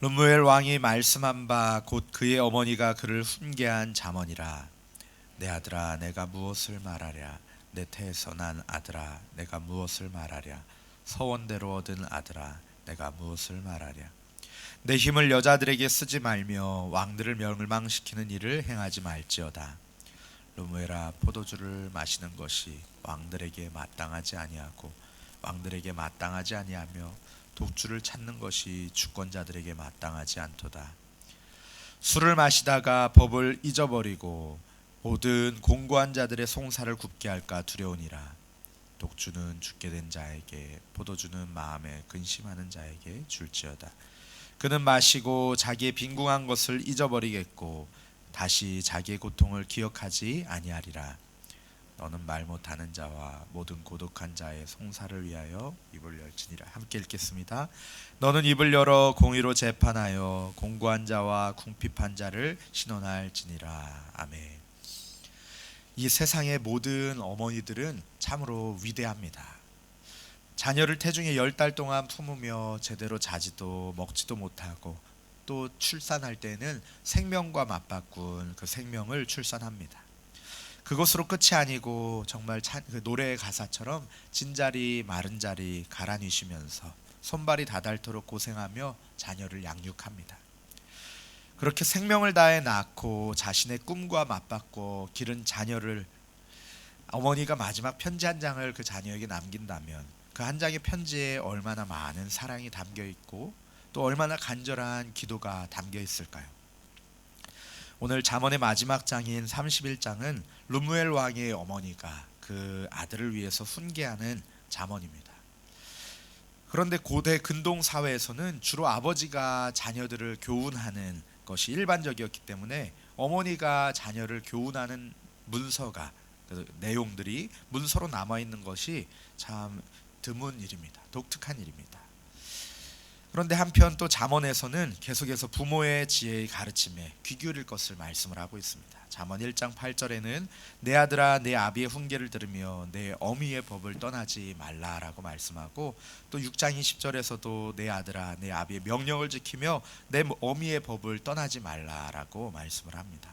르무엘 왕이 말씀한 바 곧 그의 어머니가 그를 훈계한 잠언이라. 내 아들아 내가 무엇을 말하랴. 내 태에서 난 아들아 내가 무엇을 말하랴. 서원대로 얻은 아들아 내가 무엇을 말하랴. 내 힘을 여자들에게 쓰지 말며 왕들을 멸망시키는 일을 행하지 말지어다. 르무엘아 포도주를 마시는 것이 왕들에게 마땅하지 아니하고 왕들에게 마땅하지 아니하며 독주를 찾는 것이 주권자들에게 마땅하지 않도다. 술을 마시다가 법을 잊어버리고 모든 공고한 자들의 송사를 굽게 할까 두려우니라. 독주는 죽게 된 자에게, 포도주는 마음에 근심하는 자에게 줄지어다. 그는 마시고 자기의 빈궁한 것을 잊어버리겠고 다시 자기의 고통을 기억하지 아니하리라. 너는 말 못하는 자와 모든 고독한 자의 송사를 위하여 입을 열지니라. 함께 읽겠습니다. 너는 입을 열어 공의로 재판하여 공고한 자와 궁핍한 자를 신원할지니라. 아멘. 이 세상의 모든 어머니들은 참으로 위대합니다. 자녀를 태중에 10달 동안 품으며 제대로 자지도 먹지도 못하고 또 출산할 때는 생명과 맞바꾼 그 생명을 출산합니다. 그것으로 끝이 아니고 정말 그 노래의 가사처럼 진자리 마른 자리 가라뉘시면서 손발이 다닳도록 고생하며 자녀를 양육합니다. 그렇게 생명을 다해 낳고 자신의 꿈과 맞바꿔 기른 자녀를 어머니가 마지막 편지 한 장을 그 자녀에게 남긴다면 그 한 장의 편지에 얼마나 많은 사랑이 담겨 있고 또 얼마나 간절한 기도가 담겨 있을까요? 오늘 잠언의 마지막 장인 31장은 르무엘 왕의 어머니가 그 아들을 위해서 훈계하는 잠언입니다. 그런데 고대 근동 사회에서는 주로 아버지가 자녀들을 교훈하는 것이 일반적이었기 때문에 어머니가 자녀를 교훈하는 문서가, 그 내용들이 문서로 남아있는 것이 참 드문 일입니다. 독특한 일입니다. 그런데 한편 또 잠언에서는 계속해서 부모의 지혜의 가르침에 귀 기울일 것을 말씀을 하고 있습니다. 잠언 1장 8절에는 내 아들아 내 아비의 훈계를 들으며 내 어미의 법을 떠나지 말라라고 말씀하고 또 6장 20절에서도 내 아들아 내 아비의 명령을 지키며 내 어미의 법을 떠나지 말라라고 말씀을 합니다.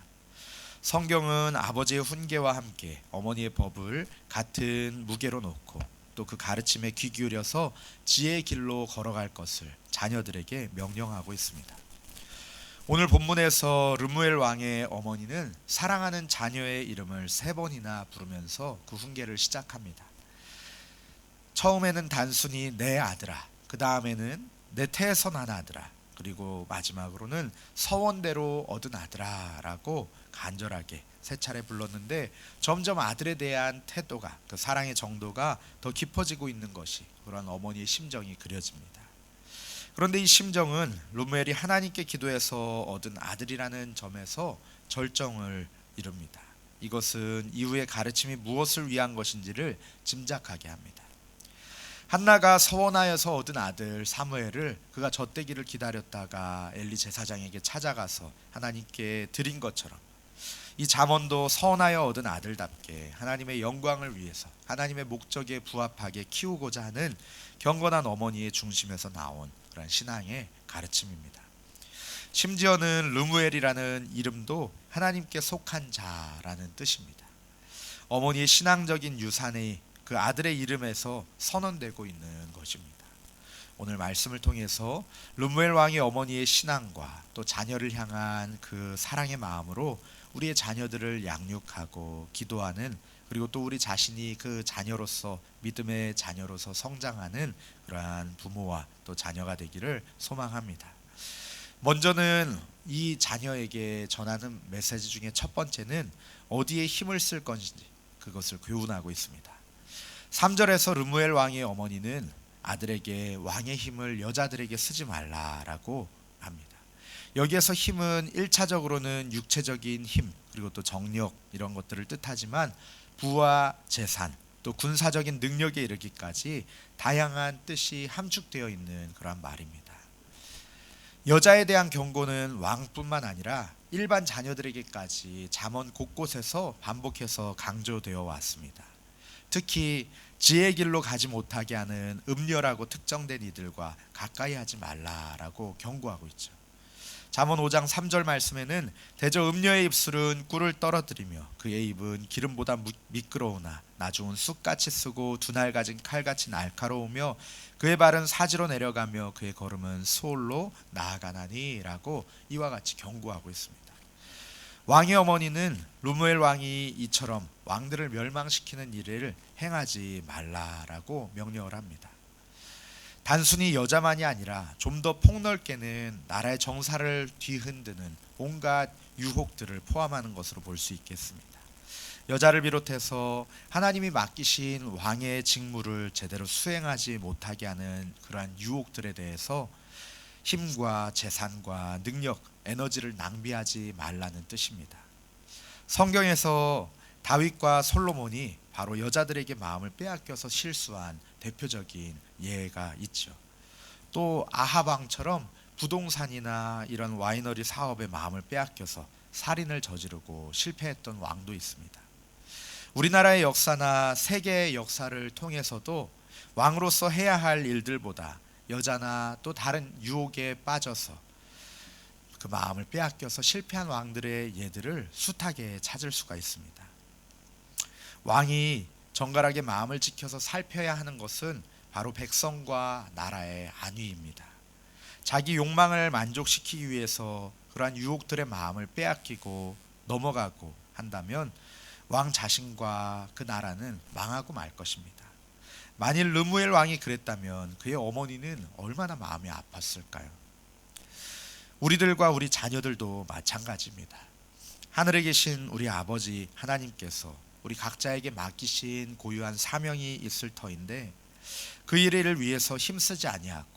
성경은 아버지의 훈계와 함께 어머니의 법을 같은 무게로 놓고 또 그 가르침에 귀 기울여서 지혜의 길로 걸어갈 것을 자녀들에게 명령하고 있습니다. 오늘 본문에서 르무엘 왕의 어머니는 사랑하는 자녀의 이름을 3번이나 부르면서 그 훈계를 시작합니다. 처음에는 단순히 내 아들아, 그 다음에는 내 태에서 난 아들아, 그리고 마지막으로는 서원대로 얻은 아들아 라고 간절하게 3차례 불렀는데 점점 아들에 대한 태도가, 그 사랑의 정도가 더 깊어지고 있는 것이 그런 어머니의 심정이 그려집니다. 그런데 이 심정은 르무엘이 하나님께 기도해서 얻은 아들이라는 점에서 절정을 이룹니다. 이것은 이후의 가르침이 무엇을 위한 것인지를 짐작하게 합니다. 한나가 서원하여서 얻은 아들 사무엘을 그가 젖되기를 기다렸다가 엘리 제사장에게 찾아가서 하나님께 드린 것처럼 이 잠언도 서원하여 얻은 아들답게 하나님의 영광을 위해서 하나님의 목적에 부합하게 키우고자 하는 경건한 어머니의 중심에서 나온 그런 신앙의 가르침입니다. 심지어는 르무엘이라는 이름도 하나님께 속한 자라는 뜻입니다. 어머니의 신앙적인 유산이 그 아들의 이름에서 선언되고 있는 것입니다. 오늘 말씀을 통해서 르무엘 왕의 어머니의 신앙과 또 자녀를 향한 그 사랑의 마음으로 우리의 자녀들을 양육하고 기도하는, 그리고 또 우리 자신이 그 자녀로서 믿음의 자녀로서 성장하는 그러한 부모와 또 자녀가 되기를 소망합니다. 먼저는 이 자녀에게 전하는 메시지 중에 첫 번째는 어디에 힘을 쓸 것인지 그것을 교훈하고 있습니다. 3절에서 르무엘 왕의 어머니는 아들에게 왕의 힘을 여자들에게 쓰지 말라라고 합니다. 여기에서 힘은 1차적으로는 육체적인 힘, 그리고 또 정력 이런 것들을 뜻하지만 부와 재산, 또 군사적인 능력에 이르기까지 다양한 뜻이 함축되어 있는 그런 말입니다. 여자에 대한 경고는 왕뿐만 아니라 일반 자녀들에게까지 잠언 곳곳에서 반복해서 강조되어 왔습니다. 특히 지혜의 길로 가지 못하게 하는 음녀라고 특정된 이들과 가까이 하지 말라라고 경고하고 있죠. 잠언 5장 3절 말씀에는 대저 음녀의 입술은 꿀을 떨어뜨리며 그의 입은 기름보다 미끄러우나 나중은 쑥같이 쓰고 두 날 가진 칼같이 날카로우며 그의 발은 사지로 내려가며 그의 걸음은 수올로 나아가나니 라고 이와 같이 경고하고 있습니다. 왕의 어머니는 루무엘 왕이 이처럼 왕들을 멸망시키는 일을 행하지 말라라고 명령을 합니다. 단순히 여자만이 아니라 좀 더 폭넓게는 나라의 정사를 뒤흔드는 온갖 유혹들을 포함하는 것으로 볼 수 있겠습니다. 여자를 비롯해서 하나님이 맡기신 왕의 직무를 제대로 수행하지 못하게 하는 그러한 유혹들에 대해서 힘과 재산과 능력, 에너지를 낭비하지 말라는 뜻입니다. 성경에서 다윗과 솔로몬이 바로 여자들에게 마음을 빼앗겨서 실수한 대표적인 예가 있죠. 또 아합 왕처럼 부동산이나 이런 와이너리 사업에 마음을 빼앗겨서 살인을 저지르고 실패했던 왕도 있습니다. 우리나라의 역사나 세계의 역사를 통해서도 왕으로서 해야 할 일들보다 여자나 또 다른 유혹에 빠져서 그 마음을 빼앗겨서 실패한 왕들의 예들을 숱하게 찾을 수가 있습니다. 왕이 정갈하게 마음을 지켜서 살펴야 하는 것은 바로 백성과 나라의 안위입니다. 자기 욕망을 만족시키기 위해서 그러한 유혹들의 마음을 빼앗기고 넘어가고 한다면 왕 자신과 그 나라는 망하고 말 것입니다. 만일 르무엘 왕이 그랬다면 그의 어머니는 얼마나 마음이 아팠을까요? 우리들과 우리 자녀들도 마찬가지입니다. 하늘에 계신 우리 아버지 하나님께서 우리 각자에게 맡기신 고유한 사명이 있을 터인데 그 일을 위해서 힘쓰지 아니하고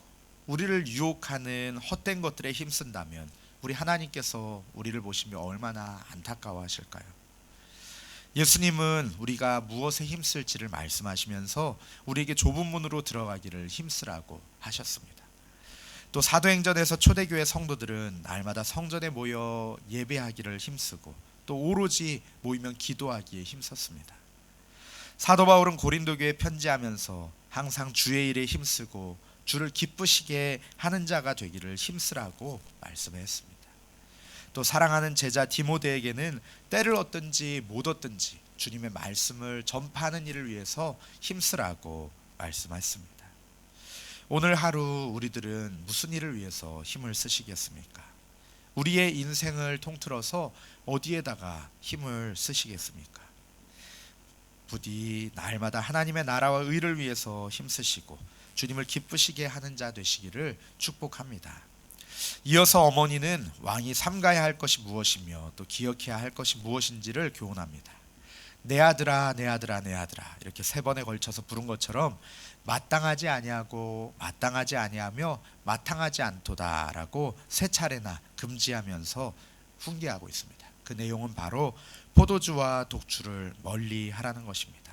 우리를 유혹하는 헛된 것들에 힘쓴다면 우리 하나님께서 우리를 보시며 얼마나 안타까워하실까요? 예수님은 우리가 무엇에 힘쓸지를 말씀하시면서 우리에게 좁은 문으로 들어가기를 힘쓰라고 하셨습니다. 또 사도행전에서 초대교회 성도들은 날마다 성전에 모여 예배하기를 힘쓰고 또 오로지 모이면 기도하기에 힘썼습니다. 사도 바울은 고린도교에 편지하면서 항상 주의 일에 힘쓰고 주를 기쁘시게 하는 자가 되기를 힘쓰라고 말씀했습니다. 또 사랑하는 제자 디모데에게는 때를 얻든지 못 얻든지 주님의 말씀을 전파하는 일을 위해서 힘쓰라고 말씀했습니다. 오늘 하루 우리들은 무슨 일을 위해서 힘을 쓰시겠습니까? 우리의 인생을 통틀어서 어디에다가 힘을 쓰시겠습니까? 부디 날마다 하나님의 나라와 의를 위해서 힘쓰시고 주님을 기쁘시게 하는 자 되시기를 축복합니다. 이어서 어머니는 왕이 삼가야 할 것이 무엇이며 또 기억해야 할 것이 무엇인지를 교훈합니다. 내 아들아 내 아들아 내 아들아 이렇게 세 번에 걸쳐서 부른 것처럼 마땅하지 아니하고 마땅하지 아니하며 마땅하지 않도다라고 세 차례나 금지하면서 훈계하고 있습니다. 그 내용은 바로 포도주와 독주를 멀리 하라는 것입니다.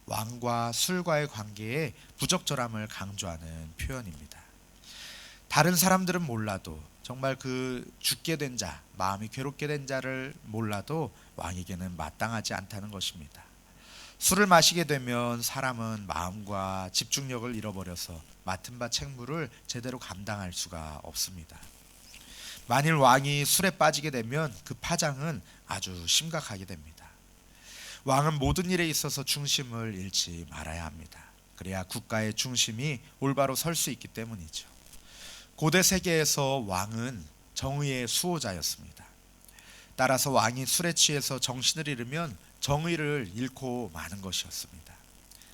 왕과 술과의 관계에 부적절함을 강조하는 표현입니다. 다른 사람들은 몰라도 정말 그 죽게 된 자, 마음이 괴롭게 된 자를 몰라도 왕에게는 마땅하지 않다는 것입니다. 술을 마시게 되면 사람은 마음과 집중력을 잃어버려서 맡은 바 책무를 제대로 감당할 수가 없습니다. 만일 왕이 술에 빠지게 되면 그 파장은 아주 심각하게 됩니다. 왕은 모든 일에 있어서 중심을 잃지 말아야 합니다. 그래야 국가의 중심이 올바로 설 수 있기 때문이죠. 고대 세계에서 왕은 정의의 수호자였습니다. 따라서 왕이 술에 취해서 정신을 잃으면 정의를 잃고 마는 것이었습니다.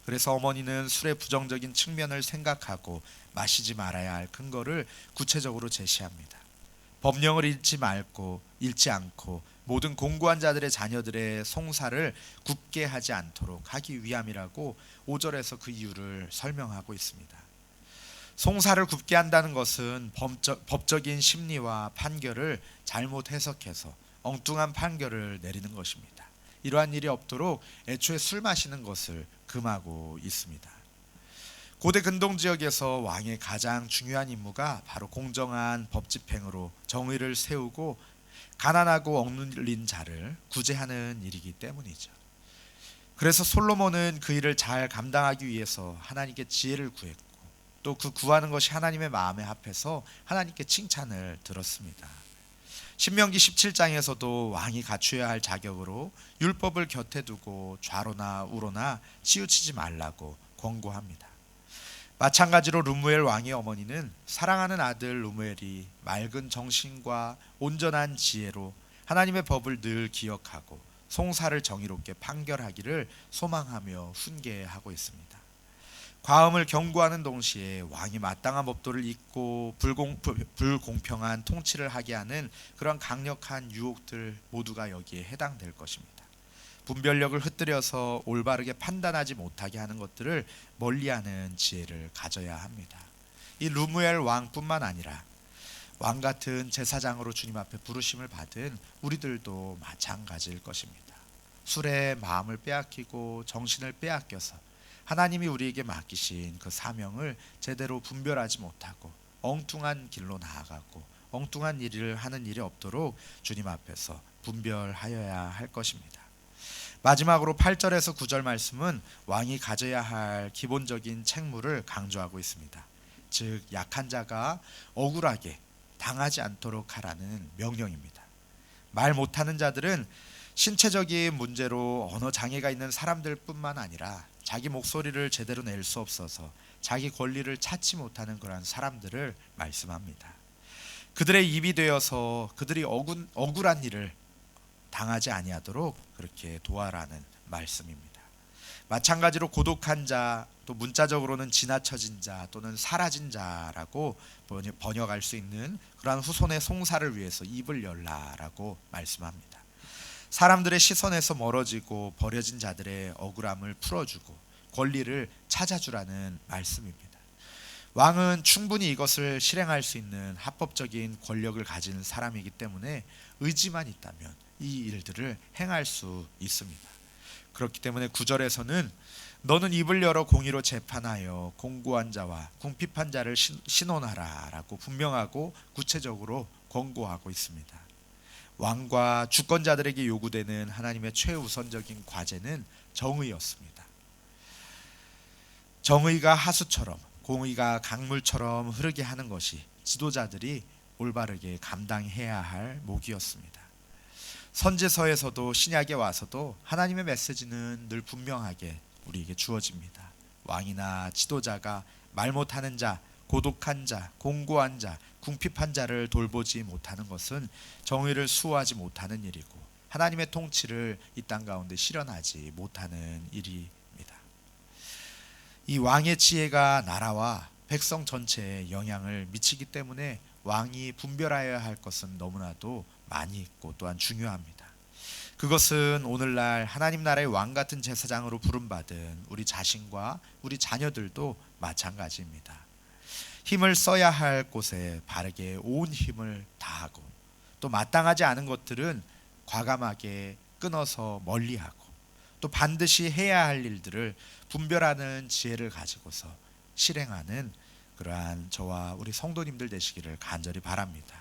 그래서 어머니는 술의 부정적인 측면을 생각하고 마시지 말아야 할 근거를 구체적으로 제시합니다. 법령을 잃지 않고 모든 공고한 자들의 자녀들의 송사를 굽게 하지 않도록 하기 위함이라고 5절에서 그 이유를 설명하고 있습니다. 송사를 굽게 한다는 것은 법적인 심리와 판결을 잘못 해석해서 엉뚱한 판결을 내리는 것입니다. 이러한 일이 없도록 애초에 술 마시는 것을 금하고 있습니다. 고대 근동 지역에서 왕의 가장 중요한 임무가 바로 공정한 법 집행으로 정의를 세우고 가난하고 억눌린 자를 구제하는 일이기 때문이죠. 그래서 솔로몬은 그 일을 잘 감당하기 위해서 하나님께 지혜를 구했고 또 그 구하는 것이 하나님의 마음에 합해서 하나님께 칭찬을 들었습니다. 신명기 17장에서도 왕이 갖추어야 할 자격으로 율법을 곁에 두고 좌로나 우로나 치우치지 말라고 권고합니다. 마찬가지로 르무엘 왕의 어머니는 사랑하는 아들 르무엘이 맑은 정신과 온전한 지혜로 하나님의 법을 늘 기억하고 송사를 정의롭게 판결하기를 소망하며 훈계하고 있습니다. 과음을 경고하는 동시에 왕이 마땅한 법도를 잇고 불공평한 통치를 하게 하는 그런 강력한 유혹들 모두가 여기에 해당될 것입니다. 분별력을 흩뜨려서 올바르게 판단하지 못하게 하는 것들을 멀리하는 지혜를 가져야 합니다. 이 르무엘 왕뿐만 아니라 왕 같은 제사장으로 주님 앞에 부르심을 받은 우리들도 마찬가지일 것입니다. 술에 마음을 빼앗기고 정신을 빼앗겨서 하나님이 우리에게 맡기신 그 사명을 제대로 분별하지 못하고 엉뚱한 길로 나아가고 엉뚱한 일을 하는 일이 없도록 주님 앞에서 분별하여야 할 것입니다. 마지막으로 8절에서 9절 말씀은 왕이 가져야 할 기본적인 책무를 강조하고 있습니다. 즉 약한 자가 억울하게 당하지 않도록 하라는 명령입니다. 말 못하는 자들은 신체적인 문제로 언어 장애가 있는 사람들 뿐만 아니라 자기 목소리를 제대로 낼 수 없어서 자기 권리를 찾지 못하는 그러한 사람들을 말씀합니다. 그들의 입이 되어서 그들이 억울한 일을 당하지 아니하도록 그렇게 도와라는 말씀입니다. 마찬가지로 고독한 자, 또 문자적으로는 지나쳐진 자 또는 사라진 자라고 번역할 수 있는 그러한 후손의 송사를 위해서 입을 열라라고 말씀합니다. 사람들의 시선에서 멀어지고 버려진 자들의 억울함을 풀어주고 권리를 찾아주라는 말씀입니다. 왕은 충분히 이것을 실행할 수 있는 합법적인 권력을 가진 사람이기 때문에 의지만 있다면 이 일들을 행할 수 있습니다. 그렇기 때문에 9절에서는 너는 입을 열어 공의로 재판하여 공고한 자와 궁핍한 자를 신원하라 라고 분명하고 구체적으로 권고하고 있습니다. 왕과 주권자들에게 요구되는 하나님의 최우선적인 과제는 정의였습니다. 정의가 하수처럼 공의가 강물처럼 흐르게 하는 것이 지도자들이 올바르게 감당해야 할 몫이었습니다. 선지서에서도 신약에 와서도 하나님의 메시지는 늘 분명하게 우리에게 주어집니다. 왕이나 지도자가 말 못하는 자, 고독한 자, 공고한 자, 궁핍한 자를 돌보지 못하는 것은 정의를 수호하지 못하는 일이고 하나님의 통치를 이 땅 가운데 실현하지 못하는 일입니다. 이 왕의 지혜가 나라와 백성 전체에 영향을 미치기 때문에 왕이 분별하여야 할 것은 너무나도 많이 있고 또한 중요합니다. 그것은 오늘날 하나님 나라의 왕 같은 제사장으로 부름받은 우리 자신과 우리 자녀들도 마찬가지입니다. 힘을 써야 할 곳에 바르게 온 힘을 다하고 또 마땅하지 않은 것들은 과감하게 끊어서 멀리하고 또 반드시 해야 할 일들을 분별하는 지혜를 가지고서 실행하는 그러한 저와 우리 성도님들 되시기를 간절히 바랍니다.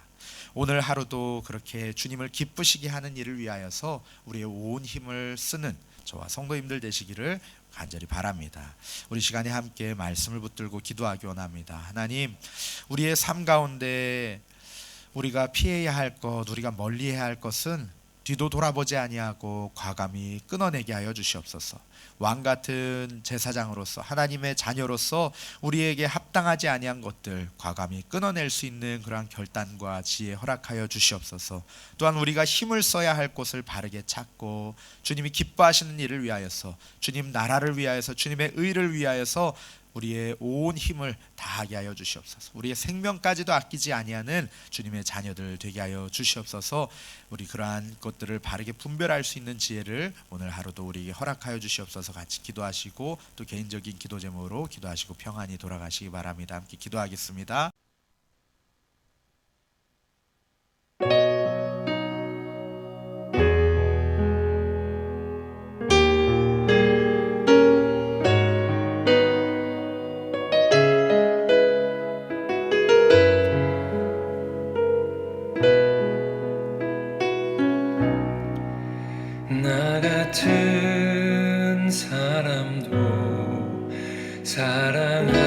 오늘 하루도 그렇게 주님을 기쁘시게 하는 일을 위하여서 우리의 온 힘을 쓰는 저와 성도님들 되시기를 간절히 바랍니다. 우리 시간에 함께 말씀을 붙들고 기도하기 원합니다. 하나님, 우리의 삶 가운데 우리가 피해야 할 것, 우리가 멀리해야 할 것은 뒤도 돌아보지 아니하고 과감히 끊어내게 하여 주시옵소서. 왕 같은 제사장으로서 하나님의 자녀로서 우리에게 합당하지 아니한 것들 과감히 끊어낼 수 있는 그러한 결단과 지혜 허락하여 주시옵소서. 또한 우리가 힘을 써야 할 곳을 바르게 찾고 주님이 기뻐하시는 일을 위하여서, 주님 나라를 위하여서, 주님의 의를 위하여서 우리의 온 힘을 다하게 하여 주시옵소서. 우리의 생명까지도 아끼지 아니하는 주님의 자녀들 되게 하여 주시옵소서. 우리 그러한 것들을 바르게 분별할 수 있는 지혜를 오늘 하루도 우리에게 허락하여 주시옵소서. 같이 기도하시고 또 개인적인 기도 제목으로 기도하시고 평안히 돌아가시기 바랍니다. 함께 기도하겠습니다. 나 같은 사람도 사랑하시는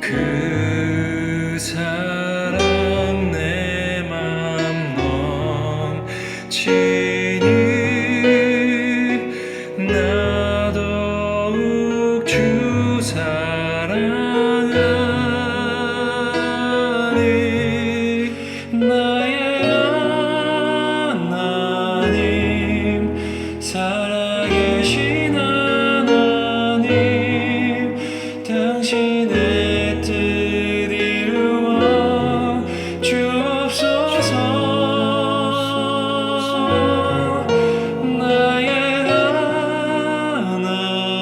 그 사랑 내 맘 넘치니 나 더욱 주 사랑하니 나의 하나님 살아계신 하나님 당신의 뜻 이루어 주옵소서 나의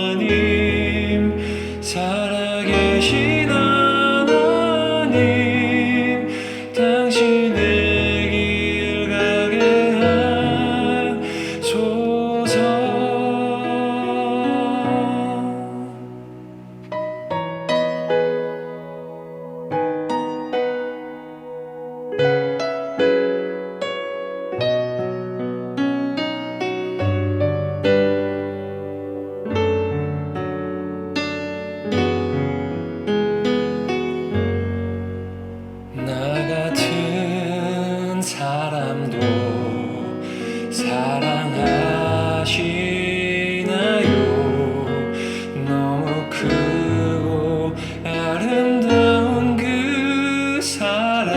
하나님 살아계신 하나님 당신의 길 가게 하소서 나 같은 사람도 사랑하시나요? 너무 크고 아름다운 그 사랑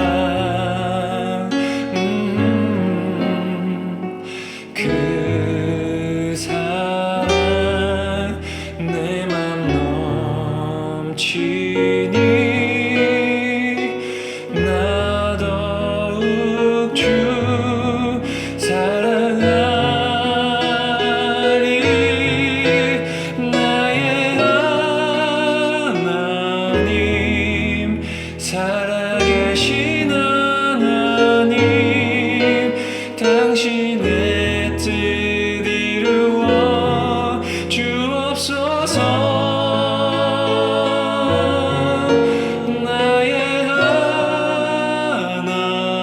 그 사랑 내 맘 넘치니 나 더욱 주 사랑하리 나의 하나님 살아계신 하나님 당신의 뜻 이루어 주옵소서 나의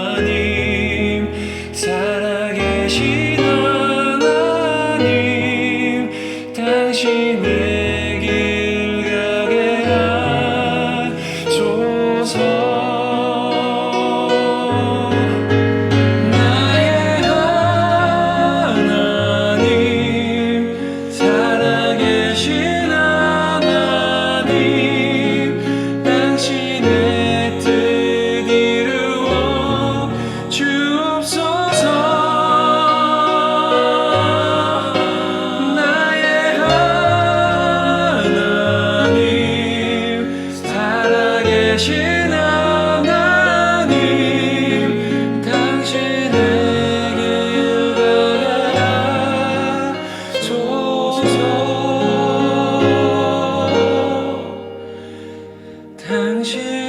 하나님 살아계신 하나님 당신의 길 가게 하소서 나의 하나님 살아계신 하나님 당신의 뜻 이루어 주옵소서 나의 하나님 살아계신 하나님 당신의 길 가게 하소서 당신